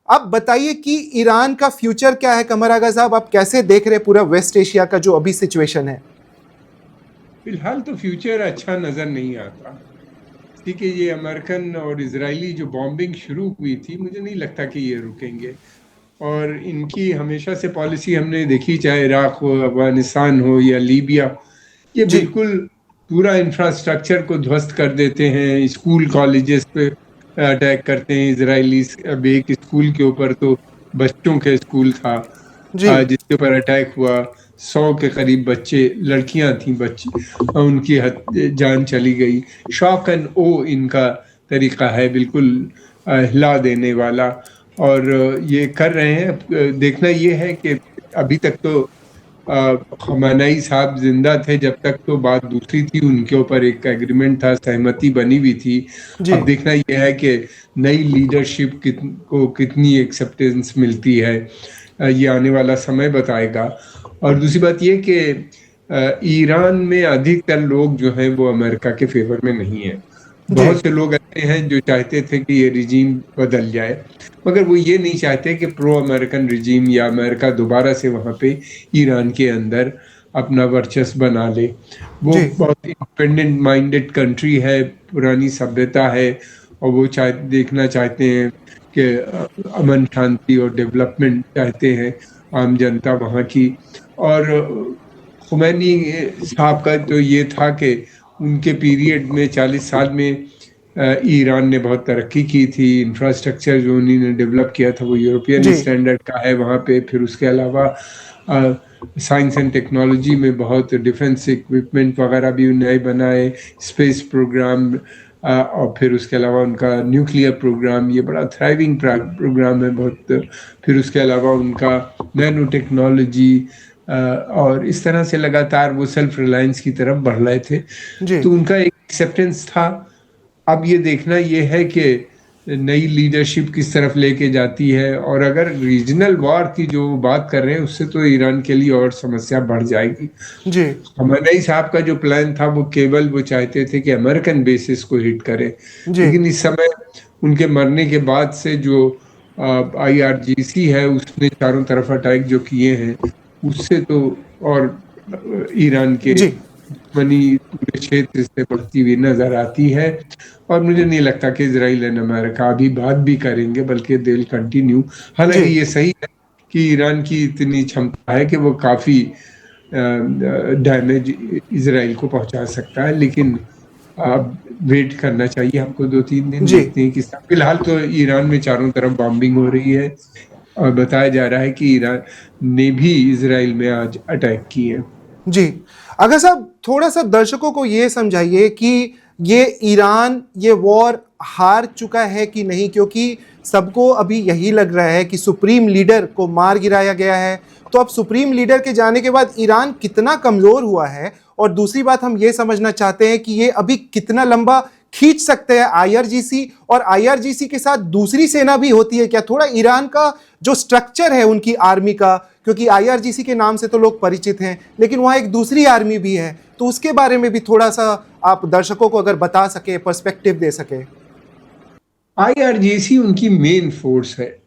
आप बताइए कि ईरान का फ्यूचर क्या है कमर आगा साहब, आप कैसे देख रहे हैं पूरा वेस्ट एशिया का जो अभी सिचुएशन है? फिलहाल तो फ्यूचर अच्छा नजर नहीं आता। ठीक है, ये अमेरिकन और इजरायली जो बॉम्बिंग शुरू हुई थी, मुझे नहीं लगता कि ये रुकेंगे। और इनकी हमेशा से पॉलिसी हमने देखी, चाहे इराक हो, अफगानिस्तान हो या लीबिया, ये जी। बिल्कुल पूरा इंफ्रास्ट्रक्चर को ध्वस्त कर देते हैं। स्कूल कॉलेजेस पे अटैक करते हैं इजरायली। अब एक स्कूल के ऊपर तो बच्चों का स्कूल था, जी। जिसके ऊपर अटैक हुआ। 100 के करीब बच्चे, लड़कियां थी बच्ची, उनकी जान चली गई। शॉक एंड ओ इनका तरीका है, बिल्कुल हिला देने वाला। और ये कर रहे हैं। देखना ये है कि अभी तक तो खamenei साहब जिंदा थे, जब तक तो बात दूसरी थी, उनके ऊपर एक एग्रीमेंट था, सहमति बनी हुई थी। जी। अब देखना यह है कि नई लीडरशिप को कितनी एक्सेप्टेंस मिलती है, ये आने वाला समय बताएगा। और दूसरी बात ये कि ईरान में अधिकतर लोग जो हैं वो अमेरिका के फेवर में नहीं है। जी। बहुत से लोग ऐसे हैं जो चाहते थे कि ये रिजीम बदल जाए, मगर वो ये नहीं चाहते कि प्रो अमेरिकन रिजीम या अमेरिका दोबारा से वहाँ पे ईरान के अंदर अपना वर्चस्व बना ले। वो जी। बहुत इंडिपेंडेंट माइंडेड कंट्री है, पुरानी सभ्यता है, और वो देखना चाहते हैं कि अमन शांति और डेवलपमेंट चाहते हैं आम जनता वहाँ की। और खुमैनी साहब का तो ये था कि उनके पीरियड में 40 साल में ईरान ने बहुत तरक्की की थी। इंफ्रास्ट्रक्चर जो उन्होंने डेवलप किया था वो यूरोपियन जी। स्टैंडर्ड का है वहाँ पे। फिर उसके अलावा साइंस एंड टेक्नोलॉजी में बहुत, डिफेंस इक्विपमेंट वगैरह भी नए बनाए, स्पेस प्रोग्राम, और फिर उसके अलावा उनका न्यूक्लियर प्रोग्राम, ये बड़ा थ्राइविंग प्रोग्राम है बहुत। फिर उसके अलावा उनका नैनो टेक्नोलॉजी, और इस तरह से लगातार वो सेल्फ रिलायंस की तरफ बढ़ रहे थे। जी। तो उनका एक एक्सेप्टेंस था। अब ये देखना ये है कि नई लीडरशिप किस तरफ लेके जाती है। और अगर रीजनल वॉर की जो बात कर रहे हैं, उससे तो ईरान के लिए और समस्या बढ़ जाएगी। जी। खamenei साहब का जो प्लान था वो केवल वो चाहते थे कि अमेरिकन बेसिस को हिट करे। जी। लेकिन इस समय उनके मरने के बाद से जो IRGC है, उसने चारों तरफ अटैक जो किए हैं, उससे तो और ईरान के जी। दुश्मनी पूरे क्षेत्र से बढ़ती हुई नजर आती है। और मुझे नहीं लगता कि इजराइल एंड अमेरिका अभी बात भी करेंगे, बल्कि दे विल कंटिन्यू। जी। हालांकि ये सही है कि ईरान की इतनी क्षमता है कि वो काफी डैमेज इसराइल को पहुंचा सकता है। लेकिन अब वेट करना चाहिए हमको, 2-3 दिन जी। देखते हैं कि फिलहाल तो ईरान में चारों तरफ बॉम्बिंग हो रही है, और बताया जा रहा है कि ईरान ने भी इसराइल में आज अटैक किए। जी। अगर साहब थोड़ा सा दर्शकों को ये समझाइए कि ये ईरान ये वॉर हार चुका है कि नहीं, क्योंकि सबको अभी यही लग रहा है कि सुप्रीम लीडर को मार गिराया गया है। तो अब सुप्रीम लीडर के जाने के बाद ईरान कितना कमजोर हुआ है, और दूसरी बात हम ये समझना चाहते हैं कि ये अभी कितना लंबा खींच सकते हैं आईआरजीसी, और आईआरजीसी के साथ दूसरी सेना भी होती है क्या? थोड़ा ईरान का जो स्ट्रक्चर है उनकी आर्मी का, क्योंकि आईआरजीसी के नाम से तो लोग परिचित हैं, लेकिन वहां एक दूसरी आर्मी भी है, तो उसके बारे में भी थोड़ा सा आप दर्शकों को अगर बता सके, पर्सपेक्टिव दे सके। IRGC उनकी मेन फोर्स है।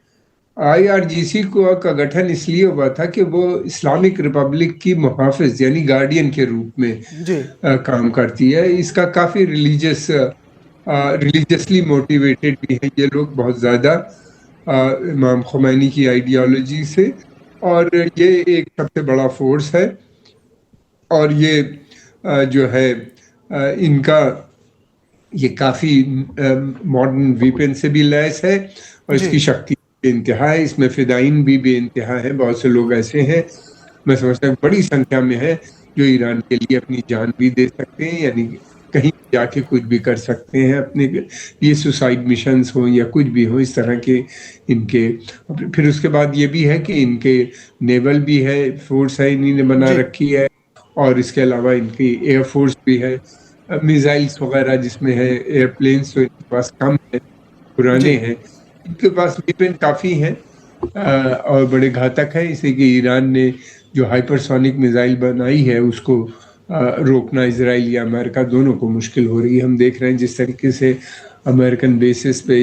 IRGC का गठन इसलिए हुआ था कि वो इस्लामिक रिपब्लिक की मुहाफिज यानी गार्डियन के रूप में जी। काम करती है। इसका काफी रिलीजियसली मोटिवेटेड भी है ये लोग, बहुत ज्यादा इमाम खुमैनी की आइडियोलॉजी से। और ये एक सबसे बड़ा फोर्स है। और ये जो है इनका ये काफी मॉडर्न वीपन से भी लैस है, और जी। इसकी शक्ति बेइंतहा है। इसमें फिदाइन भी बेइंतहा है। बहुत से लोग ऐसे हैं, मैं समझता हूँ बड़ी संख्या में है, जो ईरान के लिए अपनी जान भी दे सकते हैं, यानी कहीं जाके कुछ भी कर सकते हैं अपने ये सुसाइड मिशंस हो या कुछ भी हो इस तरह के इनके। फिर उसके बाद ये भी है कि इनके नेवल भी है, फोर्स है इन्हीं ने बना जी। रखी है। और इसके अलावा इनकी एयरफोर्स भी है, मिसाइल्स वगैरह जिसमें है। एयरप्लेन्स तो इनके पास कम है, पुराने जी। हैं। इनके पास वेपन काफ़ी हैं, और बड़े घातक है। इसे कि ईरान ने जो हाइपरसोनिक मिसाइल बनाई है, उसको रोकना इसराइल या अमेरिका दोनों को मुश्किल हो रही है। हम देख रहे हैं जिस तरीके से अमेरिकन बेसिस पे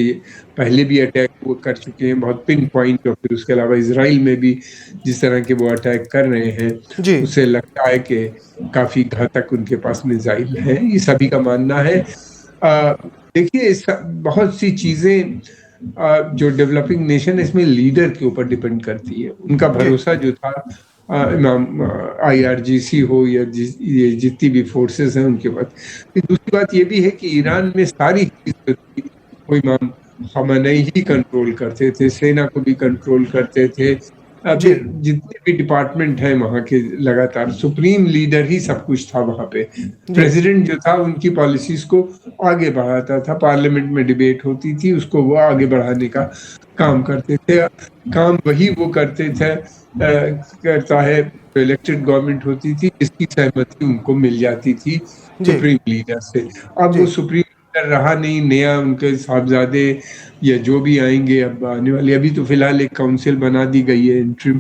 पहले भी अटैक वो कर चुके हैं, बहुत पिन पॉइंट, और फिर उसके अलावा इसराइल में भी जिस तरह के वो अटैक कर रहे हैं, जी उससे लगता है कि काफ़ी घातक उनके पास मिसाइल हैं, ये सभी का मानना है। देखिए बहुत सी चीज़ें जो डेवलपिंग नेशन है इसमें लीडर के ऊपर डिपेंड करती है। उनका जी भरोसा जो था IRGC हो या ये जितनी भी फोर्सेस हैं उनके पास। फिर दूसरी बात ये भी है कि ईरान में सारी चीज़ें थी, वो इमाम ख़ामेनी ही कंट्रोल करते थे, सेना को भी कंट्रोल करते थे। जी फिर जितने भी डिपार्टमेंट हैं वहाँ के, लगातार सुप्रीम लीडर ही सब कुछ था वहाँ पे। जी प्रेसिडेंट जो था उनकी पॉलिसीज को आगे बढ़ाता था, पार्लियामेंट में डिबेट होती थी, उसको वो आगे बढ़ाने का काम करते थे। काम वही वो करते थे करता है, इलेक्टेड गवर्नमेंट होती थी जिसकी सहमति उनको मिल जाती थी जी सुप्रीम लीडर से। अब जी वो सुप्रीम लीडर रहा नहीं, नया उनके साहबजादे या जो भी आएंगे अब आने वाले, अभी तो फिलहाल एक काउंसिल बना दी गई है इंटरिम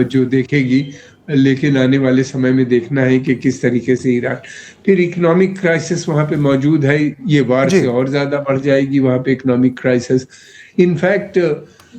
जो देखेगी, लेकिन आने वाले समय में देखना है कि किस तरीके से ईरान, फिर इकोनॉमिक क्राइसिस वहाँ पे मौजूद है, ये वार जी से और ज़्यादा बढ़ जाएगी वहाँ पे इकोनॉमिक क्राइसिस। इनफैक्ट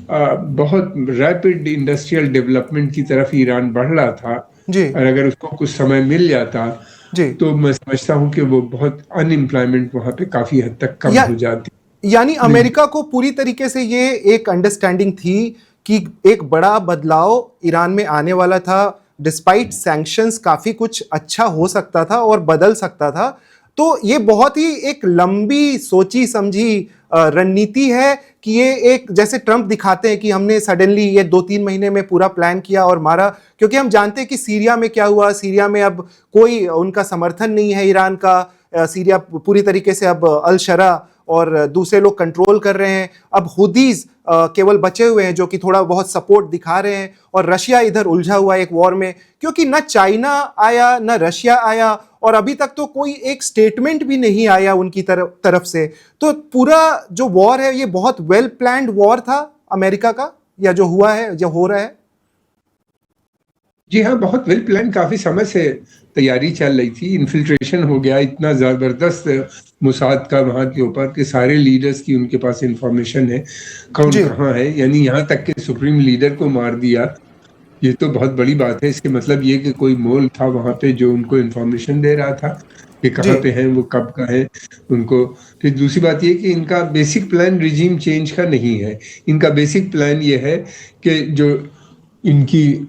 बहुत रैपिड इंडस्ट्रियल डेवलपमेंट की तरफ ईरान बढ़ रहा था, जी और अगर उसको कुछ समय मिल जाता जी तो मैं समझता हूँ कि वो बहुत अनएम्प्लॉयमेंट वहाँ पे काफ़ी हद तक कम या हो जाती। यानी नहीं, अमेरिका को पूरी तरीके से ये एक अंडरस्टैंडिंग थी कि एक बड़ा बदलाव ईरान में आने वाला था, डिस्पाइट सैंक्शंस काफी कुछ अच्छा हो सकता था और बदल सकता था। तो ये बहुत ही एक लंबी सोची समझी रणनीति है कि ये एक, जैसे ट्रंप दिखाते हैं कि हमने सडनली ये 2-3 महीने में पूरा प्लान किया और मारा, क्योंकि हम जानते हैं कि सीरिया में क्या हुआ। सीरिया में अब कोई उनका समर्थन नहीं है ईरान का। सीरिया पूरी तरीके से अब अल शरा और दूसरे लोग कंट्रोल कर रहे हैं। अब हुदीज केवल बचे हुए हैं जो कि थोड़ा बहुत सपोर्ट दिखा रहे हैं, और रशिया इधर उलझा हुआ है एक वॉर में, क्योंकि न चाइना आया न रशिया आया, और अभी तक तो कोई एक स्टेटमेंट भी नहीं आया उनकी तरफ से। तो पूरा जो वॉर है ये बहुत वेल प्लान्ड वॉर था अमेरिका का, या जो हुआ है, जो हो रहा है। जी हाँ, बहुत वेल प्लान, काफ़ी समय से तैयारी चल रही थी, इन्फिल्ट्रेशन हो गया इतना ज़बरदस्त मुसाद का वहाँ के ऊपर कि सारे लीडर्स की उनके पास इंफॉर्मेशन है, कौन जी कहाँ है, यानी यहाँ तक कि सुप्रीम लीडर को मार दिया। ये तो बहुत बड़ी बात है। इसके मतलब ये कि कोई मोल था वहाँ पे जो उनको इंफॉर्मेशन दे रहा था कि जी कहाँ पे हैं वो, कब का है उनको। फिर दूसरी बात ये कि इनका बेसिक प्लान रिजीम चेंज का नहीं है, इनका बेसिक प्लान ये है कि जो इनकी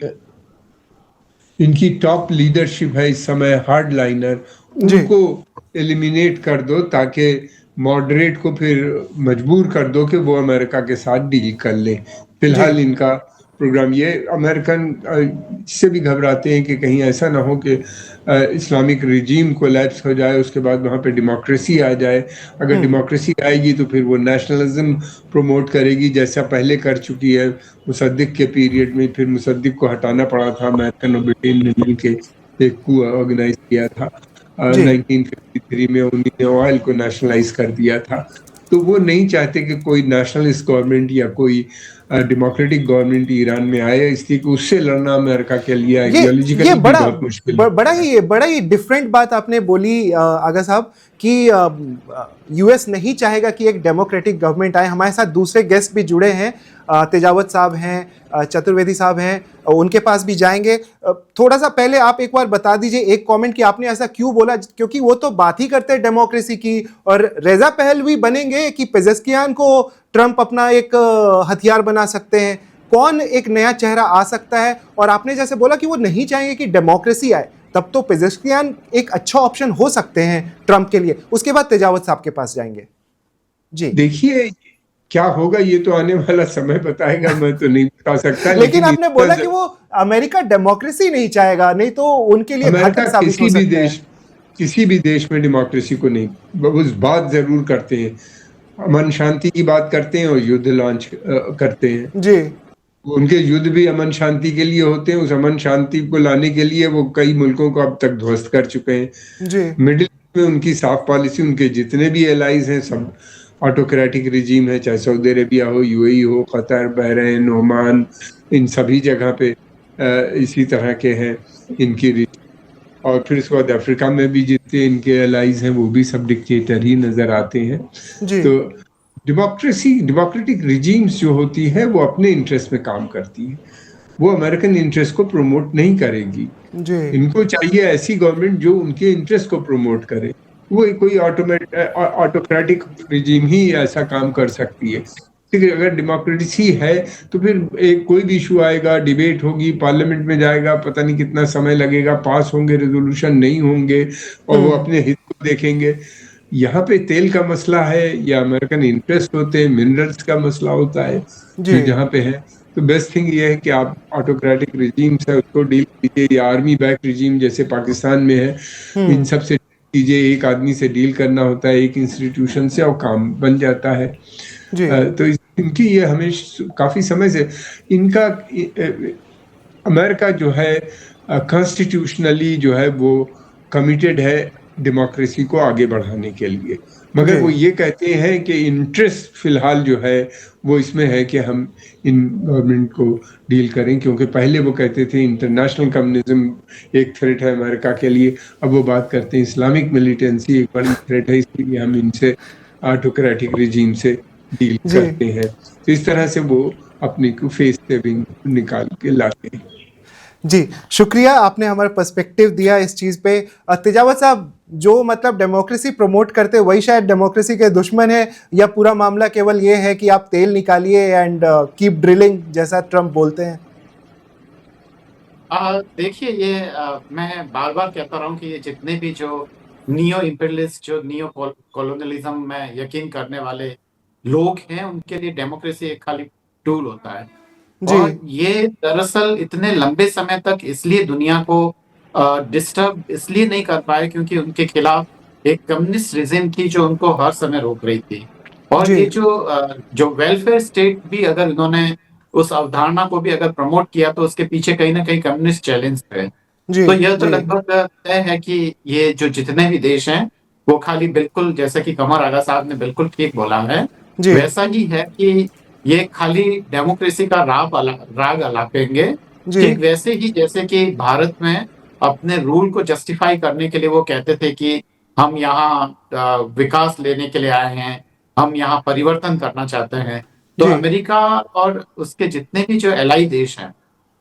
इनकी टॉप लीडरशिप है इस समय, हार्ड लाइनर, जी उनको एलिमिनेट कर दो ताकि मॉडरेट को फिर मजबूर कर दो कि वो अमेरिका के साथ डील कर ले। जी फिलहाल इनका प्रोग्राम ये, अमेरिकन इससे भी घबराते हैं कि कहीं ऐसा ना हो कि इस्लामिक रिजीम कोलैप्स हो जाए, उसके बाद वहाँ पे डेमोक्रेसी आ जाए। अगर डेमोक्रेसी आएगी तो फिर वो नेशनलिज्म प्रमोट करेगी, जैसा पहले कर चुकी है मुसद्दिक के पीरियड में। फिर मुसद्दिक को हटाना पड़ा था, अमेरिकन और ब्रिटेन ने मिल के एक कू ऑर्गेनाइज किया था। जी 1953 में उन्होंने ऑयल को नेशनलाइज कर दिया था। तो वो नहीं चाहते कि कोई नेशनलिस्ट गवर्नमेंट या कोई डेमोक्रेटिक गवर्नमेंट ईरान में आए, इसलिए कि उससे लड़ना अमेरिका के लिए ये आइडियोलॉजिकली भी बहुत मुश्किल बड़ा ही डिफरेंट बात आपने बोली आगा साहब, कि यूएस नहीं चाहेगा कि एक डेमोक्रेटिक गवर्नमेंट आए। हमारे साथ दूसरे गेस्ट भी जुड़े हैं, तेजावत साहब हैं, चतुर्वेदी साहब हैं, उनके पास भी जाएंगे। थोड़ा सा पहले आप एक बार बता दीजिए एक कमेंट कि आपने ऐसा क्यों बोला, क्योंकि वो तो बात ही करते हैं डेमोक्रेसी की, और रेजा पहलवी बनेंगे कि पेजेस्कियान को ट्रंप अपना एक हथियार बना सकते हैं। कौन एक नया चेहरा आ सकता है? और आपने जैसे बोला कि वो नहीं चाहेंगे कि डेमोक्रेसी आए, तब तो पेजेस्कियान एक अच्छा ऑप्शन हो सकते हैं ट्रंप के लिए। उसके बाद तेजावत साहब के पास जाएंगे। जी देखिए क्या होगा ये तो आने वाला समय बताएगा, मैं तो नहीं बता सकता। लेकिन आपने बोला कि वो अमेरिका डेमोक्रेसी नहीं चाहेगा, नहीं तो उनके लिए अमेरिका घातक साबित हो सकता है। किसी भी देश में डेमोक्रेसी को नहीं, वो बात जरूर करते हैं, अमन शांति की बात करते हैं और युद्ध लॉन्च करते हैं। जी उनके युद्ध भी अमन शांति के लिए होते हैं। उस अमन शांति को लाने के लिए वो कई मुल्कों को अब तक ध्वस्त कर चुके हैं। जी मिडिल ईस्ट में उनकी साफ पॉलिसी, उनके जितने भी एलाइज हैं सब ऑटोक्रेटिक रिजीम है, चाहे सऊदी अरेबिया हो, यूएई हो, कतर, बहरीन, ओमान, इन सभी जगह पे इसी तरह के हैं इनकी और फिर उसके बाद अफ्रीका में भी जितने इनके एलाइज हैं वो भी सब डिक्टेटर ही नजर आते हैं। जी तो डेमोक्रेटिक रिजीम्स जो होती है वो अपने इंटरेस्ट में काम करती है, वो अमेरिकन इंटरेस्ट को प्रमोट नहीं करेगी। जी इनको चाहिए ऐसी गवर्नमेंट जो उनके इंटरेस्ट को प्रमोट करे। वो कोई ऑटोक्रेटिक रिजीम ही ऐसा काम कर सकती है। ठीक है, अगर डेमोक्रेसी है तो फिर एक कोई भी इशू आएगा, डिबेट होगी, पार्लियामेंट में जाएगा, पता नहीं कितना समय लगेगा, पास होंगे, रेजोल्यूशन नहीं होंगे, और वो अपने हित को देखेंगे। यहाँ पे तेल का मसला है या अमेरिकन इंटरेस्ट होते हैं, मिनरल्स का मसला होता है जी जो जहाँ पे है, तो बेस्ट थिंग ये है कि आप ऑटोक्रेटिक रिजीम्स है उसको डील कीजिए, या आर्मी बैक रिजीम जैसे पाकिस्तान में है, इन सब से कीजिए। एक आदमी से डील करना होता है, एक इंस्टीट्यूशन से, और काम बन जाता है। जी तो इनकी ये हमेशा काफी समय से इनका अमेरिका जो है कॉन्स्टिट्यूशनली जो है वो कमिटेड है डेमोक्रेसी को आगे बढ़ाने के लिए, मगर जी वो ये कहते हैं कि इंटरेस्ट फिलहाल जो है वो इसमें है कि हम इन गवर्नमेंट को डील करें, क्योंकि पहले वो कहते थे इंटरनेशनल कम्युनिज्म एक थ्रेट है अमेरिका के लिए, अब वो बात करते हैं इस्लामिक मिलिटेंसी एक बड़ी थ्रेट है, इसलिए हम इनसे ऑटोक्रेटिक रिजीम से डील जी करते हैं। तो इस तरह से वो अपनी को फेस सेविंग निकाल के लाते हैं। जी शुक्रिया, आपने हमारा पर्सपेक्टिव दिया इस चीज़ पे। तेजावत साहब, जो मतलब डेमोक्रेसी प्रमोट करते हैं वही शायद डेमोक्रेसी के दुश्मन है, या पूरा मामला केवल ये है कि आप तेल निकालिए एंड कीप ड्रिलिंग जैसा ट्रम्प बोलते हैं? देखिए, ये मैं बार बार कहता रहा हूँ कि ये जितने भी जो नियो इम्पीरियलिस्ट, जो नियो कॉलोनियलिज्म में यकीन करने वाले लोग हैं, उनके लिए डेमोक्रेसी एक खाली टूल होता है। जी और ये दरअसल इतने लंबे समय तक इसलिए दुनिया को डिस्टर्ब इसलिए नहीं कर पाए क्योंकि उनके खिलाफ एक कम्युनिस्ट रिजिम थी जो उनको हर समय रोक रही थी। और जी ये जो वेलफेयर स्टेट भी अगर इन्होंने उस अवधारणा को भी अगर प्रमोट किया तो उसके पीछे कहीं ना कहीं कम्युनिस्ट चैलेंज है। जी तो यह तो जी लगभग तय है कि ये जो जितने भी देश हैं वो खाली बिल्कुल जैसा कि कमर आगा साहब ने बिल्कुल ठीक बोला है, जी वैसा ही है कि ये खाली डेमोक्रेसी का राग अलापेंगे। जी ठीक वैसे ही जैसे कि भारत में अपने रूल को जस्टिफाई करने के लिए वो कहते थे कि हम यहाँ विकास लेने के लिए आए हैं, हम यहाँ परिवर्तन करना चाहते हैं। तो जी अमेरिका और उसके जितने भी जो एलाई देश हैं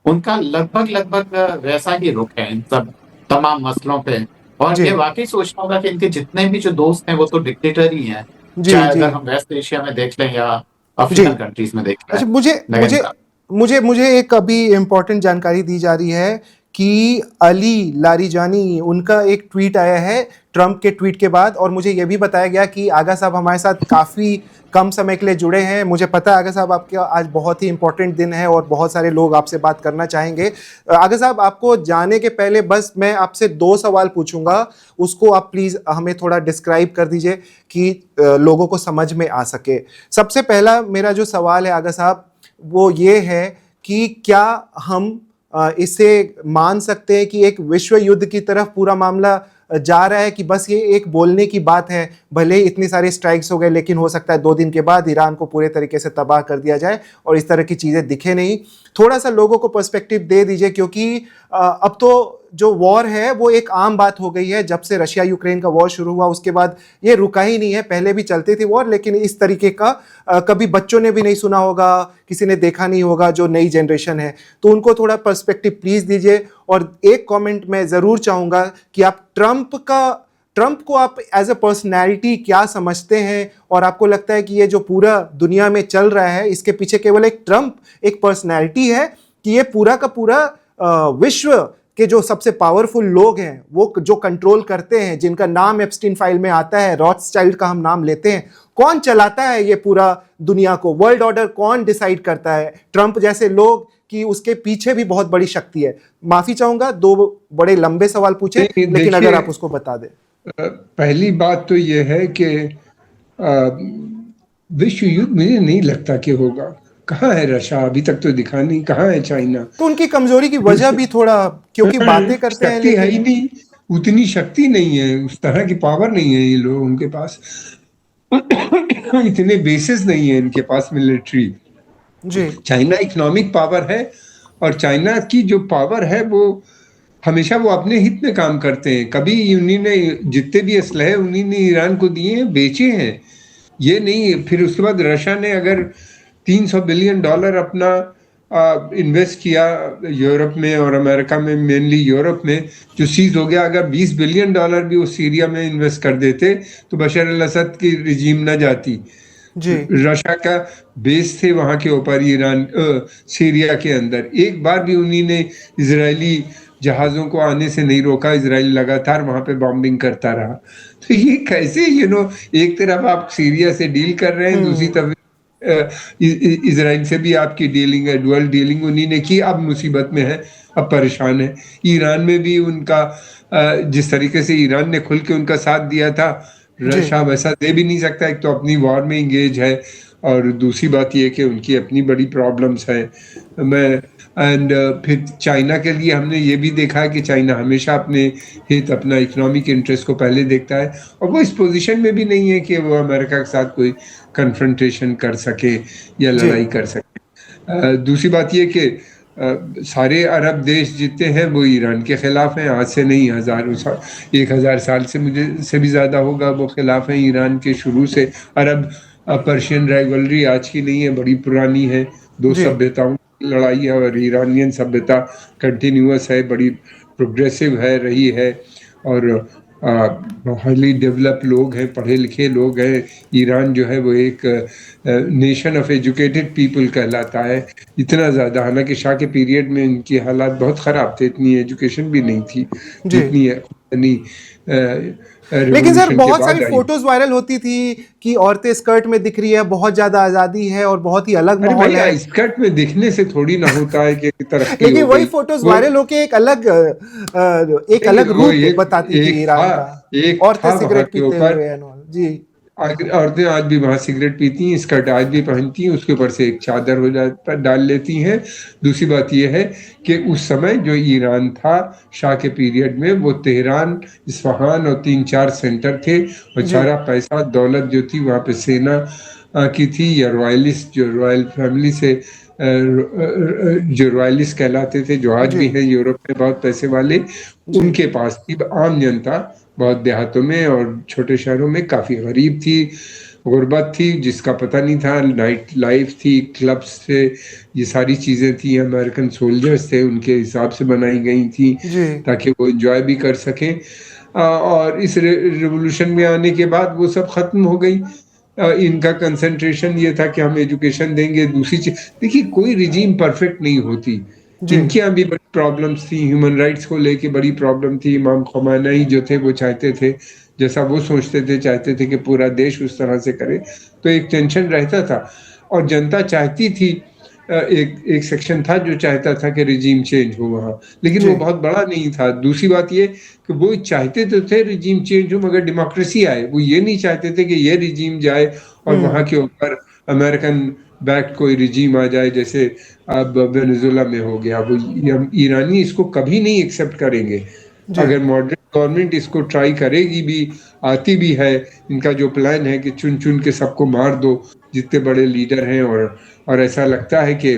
उनका लगभग लगभग वैसा ही रुख है इन सब तमाम मसलों पे। और जी ये वाकई सोचना होगा कि इनके जितने भी जो दोस्त हैं वो तो डिक्टेटर ही हैं, जी चाहे जी अगर हम वेस्ट एशिया में देख लें या जी अफ्रीकन कंट्रीज में देख लें। अच्छा, मुझे मुझे नगेंद्र। मुझे मुझे एक अभी इम्पोर्टेंट जानकारी दी जा रही है कि अली लारीजानी, उनका एक ट्वीट आया है ट्रम्प के ट्वीट के बाद, और मुझे ये भी बताया गया कि आगा साहब हमारे साथ काफ़ी कम समय के लिए जुड़े हैं। मुझे पता है आगा साहब आपका आज बहुत ही इंपॉर्टेंट दिन है और बहुत सारे लोग आपसे बात करना चाहेंगे। आगा साहब, आपको जाने के पहले बस मैं आपसे 2 सवाल पूछूंगा, उसको आप प्लीज़ हमें थोड़ा डिस्क्राइब कर दीजिए कि लोगों को समझ में आ सके। सबसे पहला मेरा जो सवाल है आगा साहब वो ये है कि क्या हम इसे मान सकते हैं कि एक विश्व युद्ध की तरफ पूरा मामला जा रहा है, कि बस ये एक बोलने की बात है, भले ही इतनी सारी स्ट्राइक्स हो गए लेकिन हो सकता है 2 दिन के बाद ईरान को पूरे तरीके से तबाह कर दिया जाए और इस तरह की चीज़ें दिखे नहीं। थोड़ा सा लोगों को पर्सपेक्टिव दे दीजिए, क्योंकि अब तो जो वॉर है वो एक आम बात हो गई है। जब से रशिया यूक्रेन का वॉर शुरू हुआ उसके बाद ये रुका ही नहीं है। पहले भी चलती थी वॉर, लेकिन इस तरीके का कभी बच्चों ने भी नहीं सुना होगा, किसी ने देखा नहीं होगा, जो नई जनरेशन है। तो उनको थोड़ा पर्सपेक्टिव प्लीज दीजिए। और एक कमेंट मैं ज़रूर चाहूँगा कि आप ट्रम्प को आप एज ए पर्सनैलिटी क्या समझते हैं, और आपको लगता है कि ये जो पूरा दुनिया में चल रहा है इसके पीछे केवल एक ट्रम्प एक पर्सनैलिटी है, कि ये पूरा का पूरा विश्व के जो सबसे पावरफुल लोग हैं वो जो कंट्रोल करते हैं, जिनका नाम एप्स्टीन फाइल में आता है, रॉथस्चाइल्ड का हम नाम लेते हैं, कौन चलाता है ये पूरा दुनिया को? वर्ल्ड ऑर्डर कौन डिसाइड करता है? ट्रम्प जैसे लोग, कि उसके पीछे भी बहुत बड़ी शक्ति है? माफी चाहूंगा 2 बड़े लंबे सवाल पूछे, लेकिन अगर आप उसको बता दें। पहली बात तो ये है कि विश्व युद्ध मुझे नहीं लगता कि होगा। कहाँ है रशिया? अभी तक तो दिखा नहीं। कहाँ है चाइना? तो उनकी कमजोरी की वजह भी थोड़ा, क्योंकि बातें करते हैं शक्ति है ही लेकिन नहीं, उतनी शक्ति नहीं है, उस तरह की पावर नहीं है ये लोग उनके पास। इतने बेसिस नहीं है इनके पास मिलिट्री। जी चाइना इकोनॉमिक पावर है, और चाइना की जो पावर है वो हमेशा वो अपने हित में काम करते हैं। कभी उन्हीं ने जितने भी असलहे उन्हीं ने ईरान को दिए हैं, बेचे हैं, ये नहीं। फिर उसके बाद रशिया ने अगर $300 बिलियन अपना इन्वेस्ट किया यूरोप में और अमेरिका में, मेनली यूरोप में, जो सीज हो गया। अगर $20 बिलियन भी वो सीरिया में इन्वेस्ट कर देते तो बशर अल असद की रिजीम न जाती। जी रशिया का बेस थे वहां के ऊपर ईरान सीरिया के अंदर। एक बार भी उन्हीं ने इजरायली जहाजों को आने से नहीं रोका। इजराइल लगातार वहां पे बॉम्बिंग करता रहा। तो ये कैसे एक तरफ आप सीरिया से डील कर रहे हैं, दूसरी तरफ इजराइल से भी आपकी डीलिंग है, डुअल डीलिंग उन्हीं ने की। अब मुसीबत में है, अब परेशान है। ईरान में भी उनका जिस तरीके से ईरान ने खुल के उनका साथ दिया था, जी रशिया वैसा दे भी नहीं सकता। एक तो अपनी वॉर में इंगेज है और दूसरी बात ये कि उनकी अपनी बड़ी प्रॉब्लम्स हैं। फिर चाइना के लिए हमने ये भी देखा है कि चाइना हमेशा अपने हित, अपना इकोनॉमिक इंटरेस्ट को पहले देखता है, और वो इस पोजीशन में भी नहीं है कि वो अमेरिका के साथ कोई कन्फ्रंटेशन कर सके या जी लड़ाई कर सके। दूसरी बात ये कि सारे अरब देश जितने हैं वो ईरान के खिलाफ हैं। आज से नहीं, 1000 साल से मुझे से भी ज़्यादा होगा वो खिलाफ हैं ईरान के। शुरू से अरब पर्शियन राइवलरी आज की नहीं है, बड़ी पुरानी है। दो जी सभ्यताओं की लड़ाई है और ईरानियन सभ्यता कंटिन्यूअस है, बड़ी प्रोग्रेसिव है रही है, और हाईली डेवलप लोग हैं, पढ़े लिखे लोग हैं। ईरान जो है वो एक नेशन ऑफ एजुकेटेड पीपल कहलाता है, इतना ज़्यादा। हालांकि शाह के पीरियड में इनकी हालात बहुत ख़राब थे, इतनी एजुकेशन भी नहीं थी जी जितनी लेकिन सर रेवोल्यूशन के बहुत सारी बाद आई। फोटोज वायरल होती थी कि औरतें स्कर्ट में दिख रही है, बहुत ज्यादा आजादी है और बहुत ही अलग अरे माहौल है। भाई, स्कर्ट में दिखने से थोड़ी ना होता है कि तरक्की लेकिन हो वही गई। फोटोज वो वायरल होके एक नहीं, अलग वो रूप बताती थी ईरान का। एक औरतें था वहां सिगरेट के पीते ऊपर। हुए एंड ऑल। जी औरतें आज भी वहां सिगरेट पीती हैं, स्कर्ट आज भी पहनती हैं, उसके ऊपर से एक चादर हो जाता डाल लेती हैं। दूसरी बात यह है कि उस समय जो ईरान था शाह के पीरियड में, वो तेहरान, इस्फहान और 3-4 सेंटर थे, और जी सारा पैसा दौलत जो थी वहां पे सेना की थी, या रॉयलिस्ट, जो रॉयल फैमिली से जो रॉयलिस्ट कहलाते थे, जो आज जी भी हैं यूरोप में बहुत पैसे वाले, जी उनके पास थी। आम जनता बहुत देहातों में और छोटे शहरों में काफ़ी गरीब थी, गुर्बत थी, जिसका पता नहीं था। नाइट लाइफ थी, क्लब्स थे, ये सारी चीज़ें थी। अमेरिकन सोल्जर्स थे, उनके हिसाब से बनाई गई थी जी ताकि वो एंजॉय भी कर सकें। और इस रेवोल्यूशन में आने के बाद वो सब ख़त्म हो गई। इनका कंसंट्रेशन ये था कि हम एजुकेशन देंगे। दूसरी चीज देखिए, कोई रिजीम परफेक्ट नहीं होती। जी इनके यहाँ भी बड़ी प्रॉब्लम्स थी, ह्यूमन राइट्स को लेके बड़ी प्रॉब्लम थी। इमाम खमेनी जो थे वो चाहते थे, जैसा वो सोचते थे, चाहते थे कि पूरा देश उस तरह से करे, तो एक टेंशन रहता था। और जनता चाहती थी, एक सेक्शन था जो चाहता था कि रिजीम चेंज हो वहाँ, लेकिन जी वो बहुत बड़ा नहीं था। दूसरी बात ये कि वो चाहते तो थे रिजीम चेंज हो, मगर डेमोक्रेसी आए। वो ये नहीं चाहते थे कि ये रिजीम जाए और वहाँ के ऊपर अमेरिकन बैक्ड कोई रिजीम आ जाए, जैसे अब वेनेजुएला में हो गया। वो ईरानी इसको कभी नहीं एक्सेप्ट करेंगे। जी अगर मॉडरेट गवर्नमेंट इसको ट्राई करेगी भी, आती भी है, इनका जो प्लान है कि चुन चुन के सबको मार दो जितने बड़े लीडर हैं, और ऐसा लगता है कि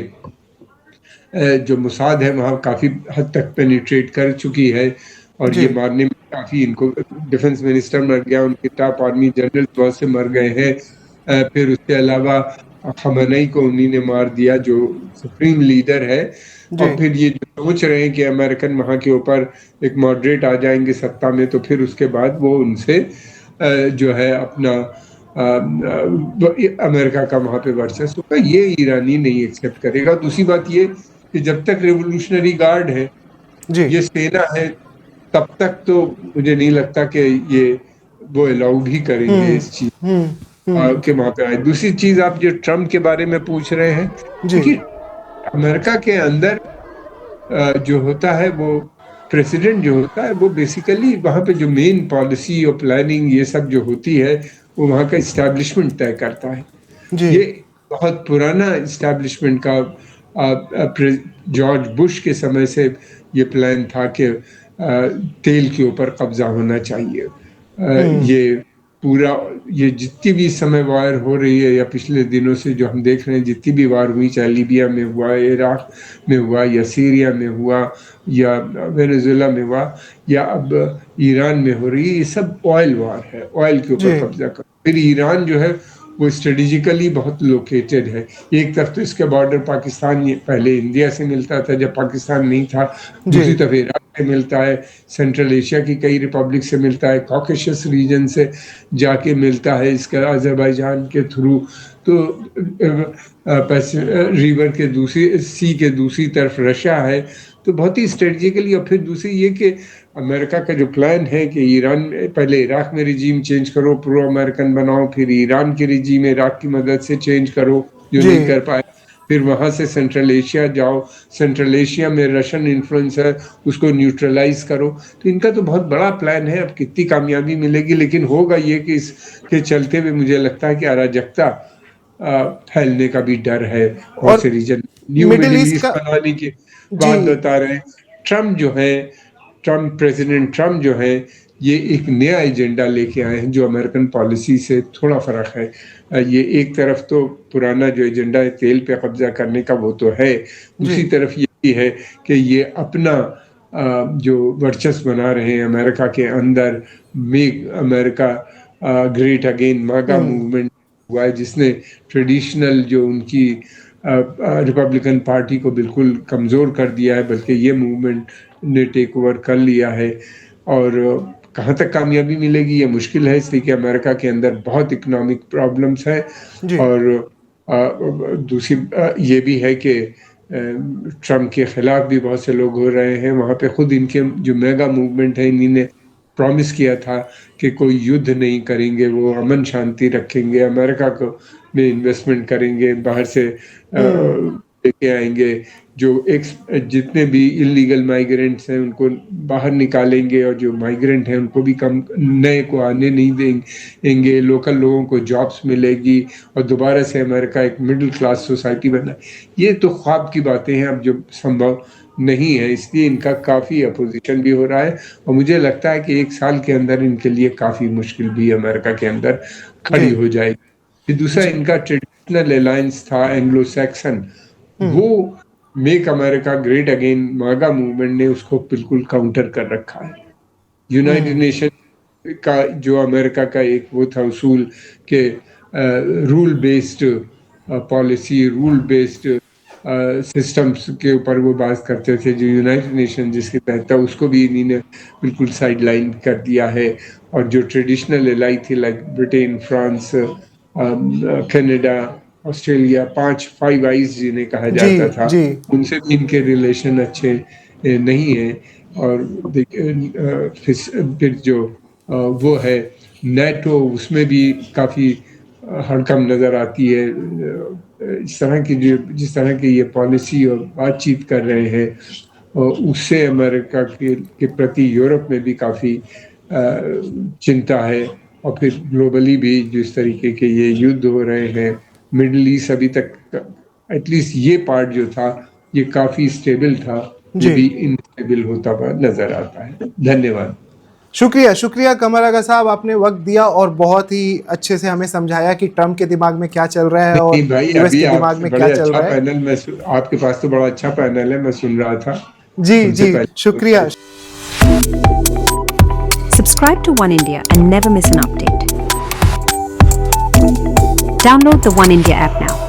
जो मुसाद है वहाँ काफ़ी हद तक पेनिट्रेट कर चुकी है, और जी ये मारने में काफ़ी, इनको डिफेंस मिनिस्टर मर गया, उनके टॉप आर्मी जनरल बहुत से मर गए हैं। फिर उसके अलावा खमेनी को उन्हीं ने मार दिया, जो सुप्रीम लीडर है। जी और फिर ये जो सोच रहे हैं कि अमेरिकन वहाँ के ऊपर एक मॉडरेट आ जाएंगे सत्ता में, तो फिर उसके बाद वो उनसे जो है अपना अमेरिका का वहाँ पे वर्चस्व का, ये ईरानी नहीं एक्सेप्ट करेगा। दूसरी बात ये कि जब तक रेवोल्यूशनरी गार्ड है, जी ये सेना है, तब तक तो मुझे नहीं लगता कि ये वो अलाउड ही करेंगे इस चीज के वहां पे आए। दूसरी चीज, आप जो ट्रम्प के बारे में पूछ रहे हैं, जी देखिए अमेरिका के अंदर जो होता है, वो प्रेसिडेंट जो होता है, वो बेसिकली वहाँ पे जो मेन पॉलिसी और प्लानिंग ये सब जो होती है, वो वहाँ का इस्टेब्लिशमेंट तय करता है। जी ये बहुत पुराना इस्टेब्लिशमेंट का जॉर्ज बुश के समय से ये प्लान था कि तेल के ऊपर कब्जा होना चाहिए। ये पूरा ये जितनी भी इस समय वार हो रही है या पिछले दिनों से जो हम देख रहे हैं, जितनी भी वार हुई, चाहे लीबिया में हुआ, इराक में हुआ, या सीरिया में हुआ, या वेनेजुएला में हुआ, या अब ईरान में हो रही है, ये सब ऑयल वार है, ऑयल के ऊपर कब्जा कर। फिर ईरान जो है वो स्ट्रेटेजिकली बहुत लोकेटेड है। एक तरफ तो इसके बॉर्डर पाकिस्तान, पहले इंडिया से मिलता था जब पाकिस्तान नहीं था, दूसरी तरफ इराक से मिलता है, सेंट्रल एशिया की कई रिपब्लिक से मिलता है, कॉकेशस रीजन से जाके मिलता है इसका अजरबैजान के थ्रू। तो रिवर के दूसरी तरफ रशिया है, तो बहुत ही स्ट्रेटेजिकली। और फिर दूसरी ये कि अमेरिका का जो प्लान है कि ईरान पहले इराक में रिजीम चेंज करो, प्रो अमेरिकन बनाओ, फिर ईरान की रिजीम इराक की मदद से चेंज करो, जो नहीं कर पाए, फिर वहां से सेंट्रल एशिया जाओ, सेंट्रल एशिया में रशियन इन्फ्लुएंस है, उसको न्यूट्रलाइज करो। तो इनका तो बहुत बड़ा प्लान है। अब कितनी कामयाबी मिलेगी, लेकिन होगा ये कि इसके चलते हुए मुझे लगता है कि अराजकता फैलने का भी डर है। और रीजन न्यू मिडिल ईस्ट बनाने की बात बता रहे हैं। प्रेसिडेंट ट्रम्प जो है, ये एक नया एजेंडा लेके आए हैं जो अमेरिकन पॉलिसी से थोड़ा फर्क है। ये एक तरफ तो पुराना जो एजेंडा है तेल पे कब्जा करने का, वो तो है, दूसरी तरफ ये भी है कि ये अपना जो वर्चस्व बना रहे हैं अमेरिका के अंदर। मेक अमेरिका ग्रेट अगेन मागा मूवमेंट हुआ है, जिसने ट्रेडिशनल जो उनकी रिपब्लिकन पार्टी को बिल्कुल कमज़ोर कर दिया है, बल्कि ये मूवमेंट ने टेक ओवर कर लिया है। और कहाँ तक कामयाबी मिलेगी ये मुश्किल है, इसलिए कि अमेरिका के अंदर बहुत इकोनॉमिक प्रॉब्लम्स है। और दूसरी ये भी है कि ट्रम्प के खिलाफ भी बहुत से लोग हो रहे हैं वहाँ पे। खुद इनके जो मेगा मूवमेंट है, इन्होंने प्रॉमिस किया था कि कोई युद्ध नहीं करेंगे, वो अमन शांति रखेंगे, अमेरिका को में इन्वेस्टमेंट करेंगे, बाहर से लेके आएंगे, जो जितने भी इलीगल माइग्रेंट्स हैं उनको बाहर निकालेंगे, और जो माइग्रेंट हैं उनको भी कम नए को आने नहीं देंगे, लोकल लोगों को जॉब्स मिलेगी, और दोबारा से अमेरिका एक मिडिल क्लास सोसाइटी बना। ये तो ख्वाब की बातें हैं, अब जो संभव नहीं है, इसलिए इनका काफ़ी अपोजिशन भी हो रहा है। और मुझे लगता है कि 1 साल के अंदर इनके लिए काफ़ी मुश्किल भी अमेरिका के अंदर खड़ी हो जाएगी। दूसरा इनका ट्रेडिशनल अलायंस था एंग्लो सैक्सन, वो मेक अमेरिका ग्रेट अगेन मागा मूवमेंट ने उसको बिल्कुल काउंटर कर रखा है। यूनाइटेड नेशन का जो अमेरिका का एक वो था उसूल के rule based policy, rule based systems के ऊपर वो बात करते थे, जो यूनाइटेड नेशन जिसके तहत था, उसको भी इन्होंने बिल्कुल साइडलाइन कर दिया है। और जो ट्रेडिशनल एलाई थी like Britain, France, Canada, Australia, 5 eyes जिन्हें कहा जाता था, उनसे भी इनके रिलेशन अच्छे नहीं है। और फिर जो वो है नेटो, उसमें भी काफ़ी हड़कम नज़र आती है। जिस तरह की ये पॉलिसी और बातचीत कर रहे हैं, उससे अमेरिका के प्रति यूरोप में भी काफ़ी चिंता है। और फिर ग्लोबली भी जिस तरीके के ये युद्ध हो रहे हैं, मिडिल ईस्ट अभी तक एटलीस्ट ये पार्ट जो था ये काफ़ी स्टेबल था, ये भी इनस्टेबल होता हुआ नज़र आता है। धन्यवाद। शुक्रिया कमर आगा साहब, आपने वक्त दिया और बहुत ही अच्छे से हमें समझाया कि ट्रम्प के दिमाग में क्या चल रहा है और यूएस के दिमाग में क्या चल रहा है। पैनल में आपके पास तो बड़ा अच्छा पैनल है, मैं सुन रहा था। जी शुक्रिया। Subscribe to One India and never miss an update. Download the One India app now.